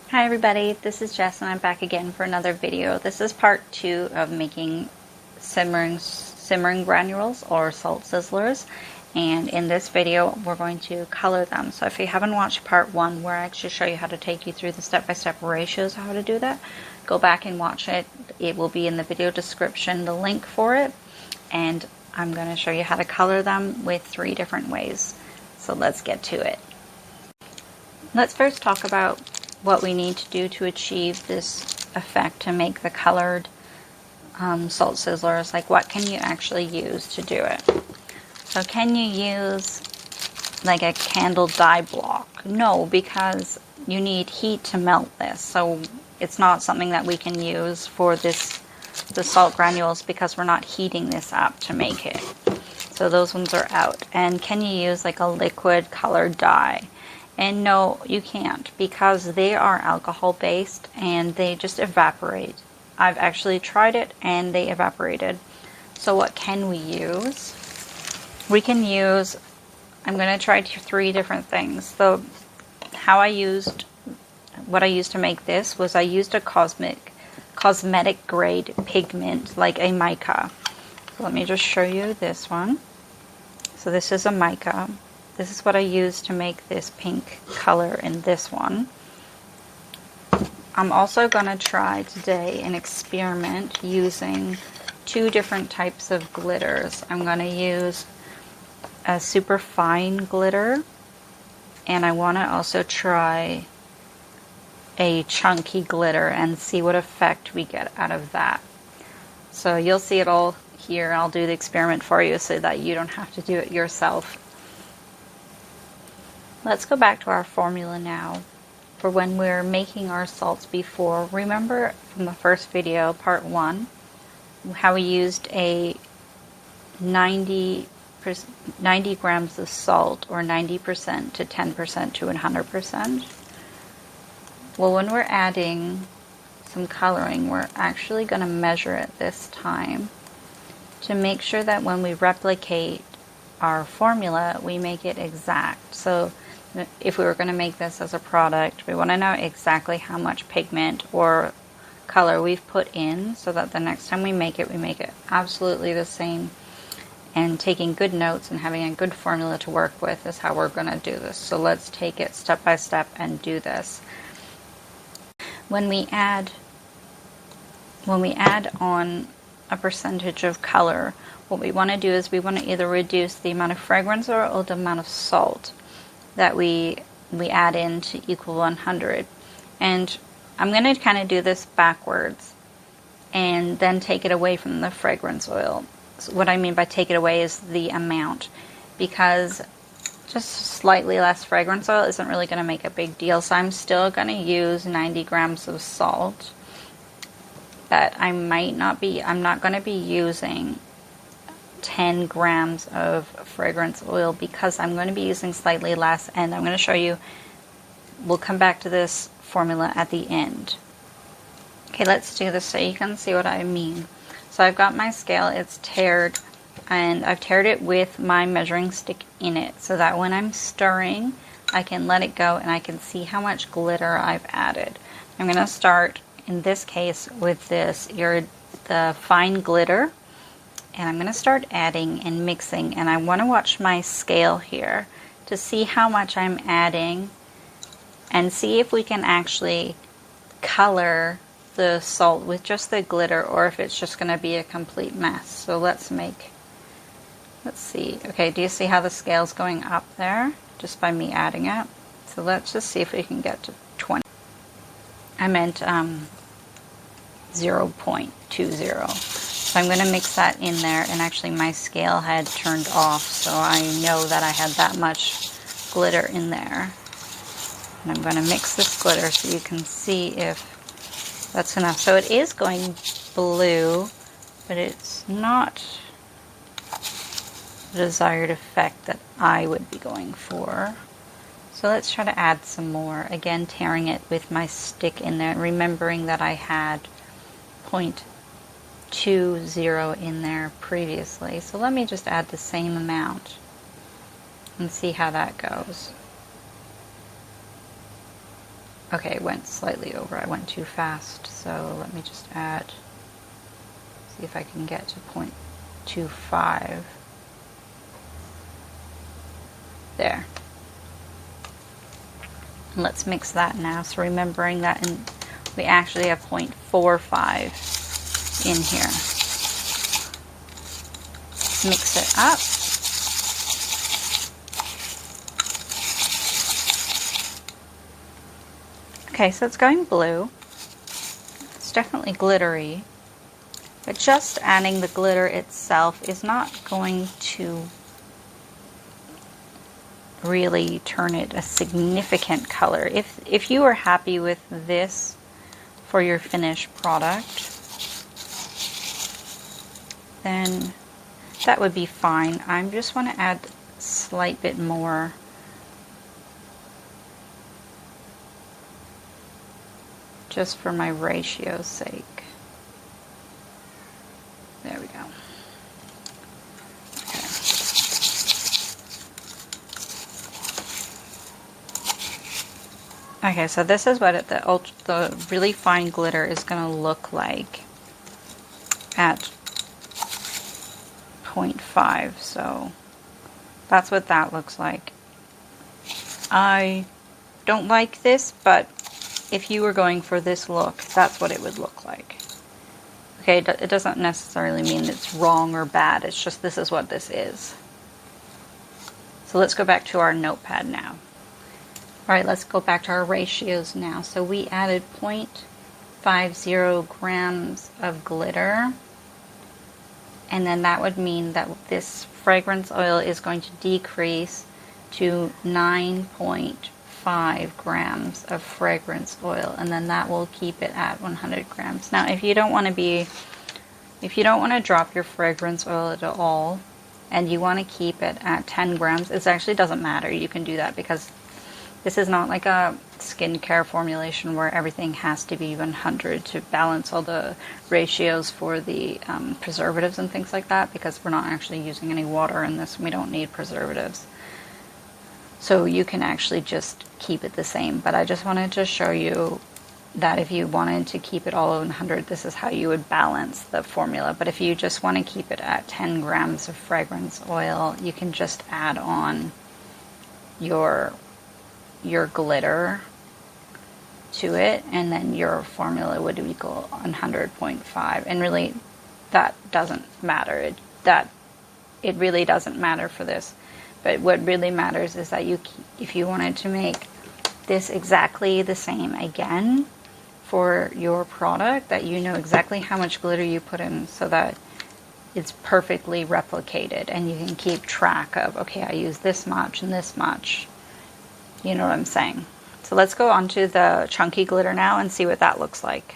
Hi everybody, this is Jess and I'm back again for another video. This is part 2 of making simmering granules or salt sizzlers, and in this video we're going to color them. So if you haven't watched part 1 where I actually show you how to take you through the step-by-step ratios how to do that, go back and watch it. It will be in the video description, the link for it, and I'm going to show you how to color them with 3 different ways. So let's get to it. Let's first talk about what we need to do to achieve this effect to make the colored salt sizzlers. Like, what can you actually use to do it? So can you use like a candle dye block? No, because you need heat to melt this. So it's not something that we can use for the salt granules because we're not heating this up to make it. So those ones are out. And can you use like a liquid colored dye? And no, you can't, because they are alcohol based and they just evaporate. I've actually tried it and they evaporated. So what can we use? We can use, I'm going to try 3 different things. So what I used to make this was I used a cosmetic grade pigment like a mica. So let me just show you this one. So this is a mica. This is what I used to make this pink color in this one. I'm also going to try today an experiment using 2 different types of glitters. I'm going to use a super fine glitter, and I want to also try a chunky glitter and see what effect we get out of that. So you'll see it all here. I'll do the experiment for you so that you don't have to do it yourself. Let's go back to our formula now for when we're making our salts before. Remember from the first video, part 1, how we used a 90 grams of salt, or 90% to 10% to 100%. Well, when we're adding some coloring, we're actually going to measure it this time to make sure that when we replicate our formula, we make it exact. So if we were going to make this as a product, we want to know exactly how much pigment or color we've put in so that the next time we make it absolutely the same. And taking good notes and having a good formula to work with is how we're going to do this. So let's take it step by step and do this. When we add on a percentage of color, what we want to do is we want to either reduce the amount of fragrance or the amount of salt that we add in to equal 100. And I'm going to kind of do this backwards and then take it away from the fragrance oil. So what I mean by take it away is the amount, because just slightly less fragrance oil isn't really going to make a big deal. So I'm still going to use 90 grams of salt, but I'm not going to be using 10 grams of fragrance oil because I'm going to be using slightly less, and I'm going to show you, we'll come back to this formula at the end. Okay, let's do this so you can see what I mean. So I've got my scale, it's tiered, and I've tiered it with my measuring stick in it so that when I'm stirring, I can let it go and I can see how much glitter I've added. I'm going to start, in this case, with the fine glitter. And I'm going to start adding and mixing, and I want to watch my scale here to see how much I'm adding and see if we can actually color the salt with just the glitter or if it's just going to be a complete mess. So let's see. Okay, do you see how the scale's going up there just by me adding it? So let's just see if we can get to 20. I meant 0.20. So I'm going to mix that in there, and actually my scale had turned off, so I know that I had that much glitter in there. And I'm going to mix this glitter so you can see if that's enough. So it is going blue, but it's not the desired effect that I would be going for. So let's try to add some more. Again, tearing it with my stick in there, remembering that I had 0.20 in there previously. So let me just add the same amount and see how that goes. Okay, it went slightly over. I went too fast. So let me just add, see if I can get to 0.25. There. And let's mix that now. So remembering that we actually have 0.45 in here. Mix it up. Okay, so it's going blue. It's definitely glittery, but just adding the glitter itself is not going to really turn it a significant color. If you are happy with this for your finished product, then that would be fine. I just want to add a slight bit more. Just for my ratio's sake. There we go. Okay, so this is what the really fine glitter is going to look like at 0.5. So that's what that looks like. I don't like this, but if you were going for this look, that's what it would look like. Okay, it doesn't necessarily mean it's wrong or bad. It's just this is what this is. So let's go back to our notepad now. All right, let's go back to our ratios now. So we added 0.50 grams of glitter. And then that would mean that this fragrance oil is going to decrease to 9.5 grams of fragrance oil, and then that will keep it at 100 grams. Now, if you don't want to drop your fragrance oil at all, and you want to keep it at 10 grams, it actually doesn't matter. You can do that because this is not like a skincare formulation where everything has to be 100 to balance all the ratios for the preservatives and things like that, because we're not actually using any water in this and we don't need preservatives. So you can actually just keep it the same. But I just wanted to show you that if you wanted to keep it all at 100, this is how you would balance the formula. But if you just want to keep it at 10 grams of fragrance oil, you can just add on your glitter to it, and then your formula would equal 100.5. And really, that doesn't matter. It really doesn't matter for this. But what really matters is that if you wanted to make this exactly the same again for your product, that you know exactly how much glitter you put in, so that it's perfectly replicated, and you can keep track of, okay, I use this much and this much. You know what I'm saying? So let's go on to the chunky glitter now and see what that looks like.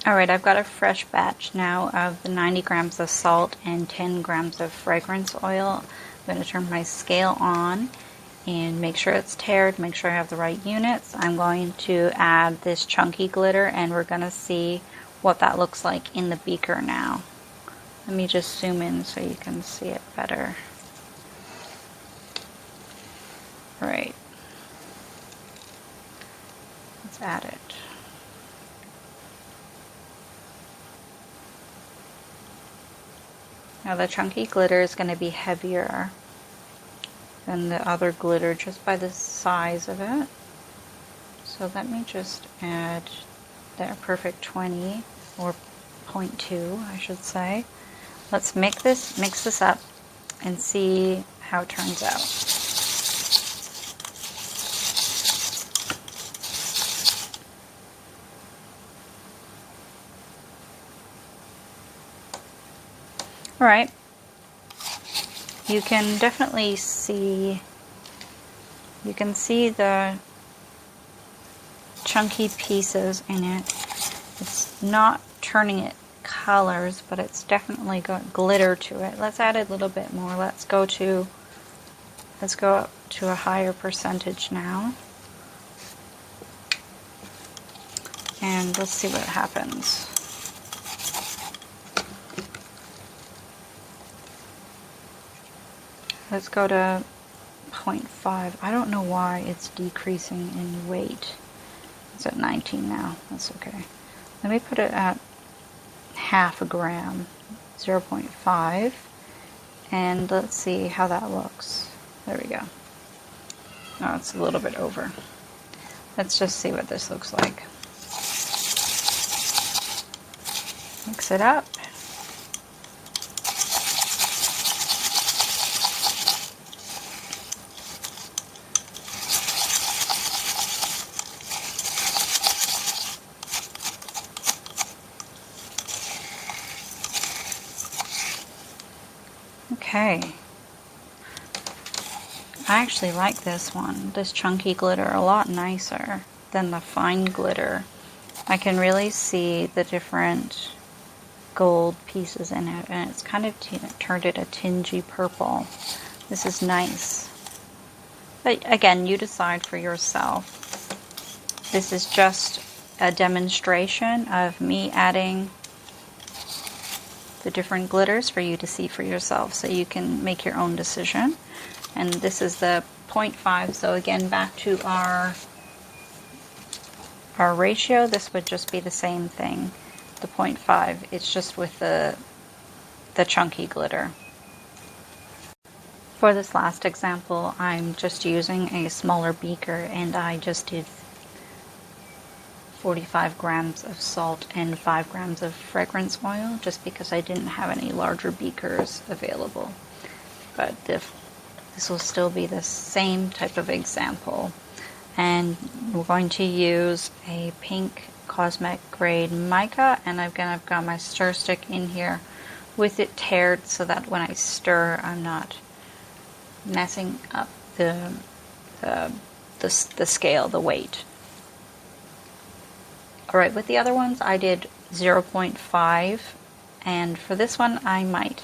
Alright, I've got a fresh batch now of the 90 grams of salt and 10 grams of fragrance oil. I'm going to turn my scale on and make sure it's tiered, make sure I have the right units. I'm going to add this chunky glitter, and we're going to see what that looks like in the beaker now. Let me just zoom in so you can see it better. Alright. Let's add it. Now the chunky glitter is going to be heavier than the other glitter just by the size of it. So let me just add the perfect 20, or 0.2 I should say. Let's mix this up and see how it turns out. Alright, you can definitely see, the chunky pieces in it. It's not turning it colors, but it's definitely got glitter to it. Let's add a little bit more. Let's go up to a higher percentage now. And let's see what happens. Let's go to 0.5. I don't know why it's decreasing in weight. It's at 19 now. That's okay. Let me put it at half a gram, 0.5, and let's see how that looks. There we go. Oh, it's a little bit over. Let's just see what this looks like. Mix it up. Okay. I actually like this one, this chunky glitter, a lot nicer than the fine glitter. I can really see the different gold pieces in it, and it's kind of turned it a tingy purple. This is nice. But again, you decide for yourself. This is just a demonstration of me adding the different glitters for you to see for yourself, so you can make your own decision. And this is the 0.5, so again, back to our ratio, this would just be the same thing, the 0.5, it's just with the chunky glitter. For this last example, I'm just using a smaller beaker, and I just did 45 grams of salt and 5 grams of fragrance oil, just because I didn't have any larger beakers available. But this will still be the same type of example. And we're going to use a pink cosmetic grade mica, and I've got my stir stick in here with it tared so that when I stir, I'm not messing up the scale, the weight. Alright, with the other ones I did 0.5, and for this one I might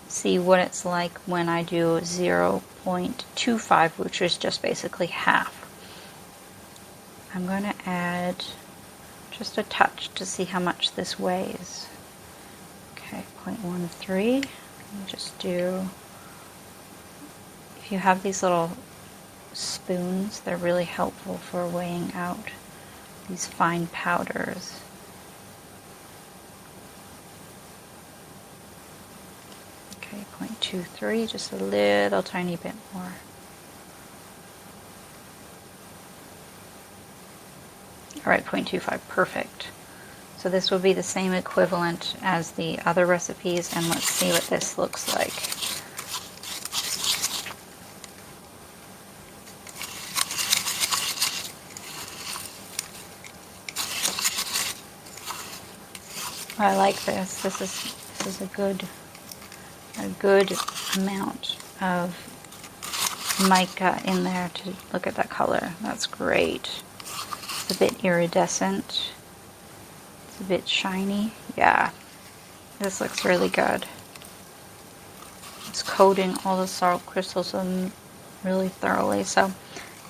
see what it's like when I do 0.25, which is just basically half. I'm going to add just a touch to see how much this weighs. Okay, 0.13. Just do, if you have these little spoons, they're really helpful for weighing out these fine powders. Okay, 0.23, just a little tiny bit more. Alright, 0.25, perfect. So this will be the same equivalent as the other recipes, and let's see what this looks like. I like this. This is a good amount of mica in there to look at that color. That's great. It's a bit iridescent. It's a bit shiny. Yeah, this looks really good. It's coating all the salt crystals in really thoroughly. So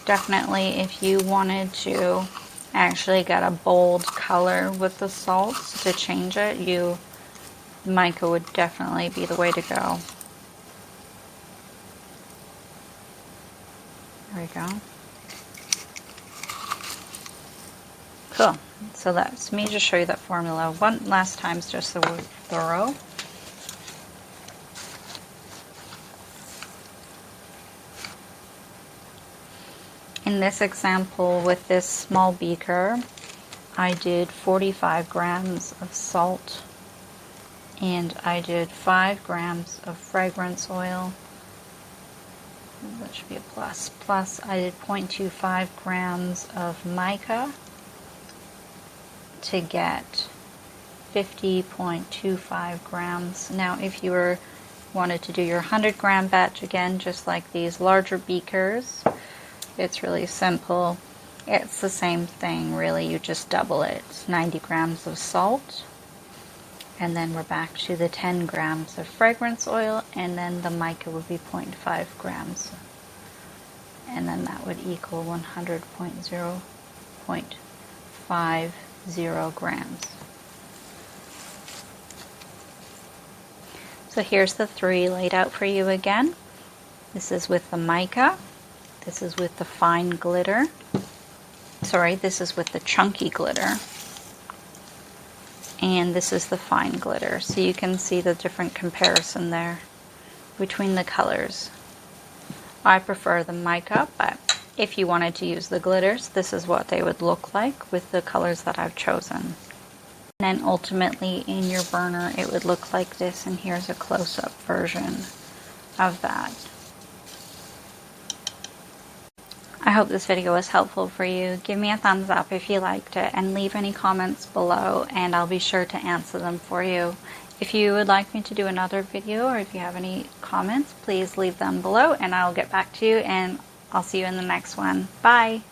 definitely, if you wanted to actually get a bold color with the salts to change it, mica would definitely be the way to go. There we go. Cool. So that's me just show you that formula one last time, just so we're thorough. In this example with this small beaker, I did 45 grams of salt, and I did 5 grams of fragrance oil. That should be a plus. Plus I did 0.25 grams of mica to get 50.25 grams. Now if you wanted to do your 100 gram batch, again, just like these larger beakers, it's really simple. It's the same thing, really. You just double it. It's 90 grams of salt, and then we're back to the 10 grams of fragrance oil, and then the mica would be 0.5 grams, and then that would equal 100.050 grams. So here's the 3 laid out for you again. This is with the mica. This is with the fine glitter. sorry, this is with the chunky glitter. And this is the fine glitter. So you can see the different comparison there between the colors. I prefer the mica, but if you wanted to use the glitters, this is what they would look like with the colors that I've chosen. And then ultimately in your burner, it would look like this, and here's a close-up version of that. I hope this video was helpful for you. Give me a thumbs up if you liked it, and leave any comments below, and I'll be sure to answer them for you. If you would like me to do another video, or if you have any comments, please leave them below and I'll get back to you, and I'll see you in the next one. Bye!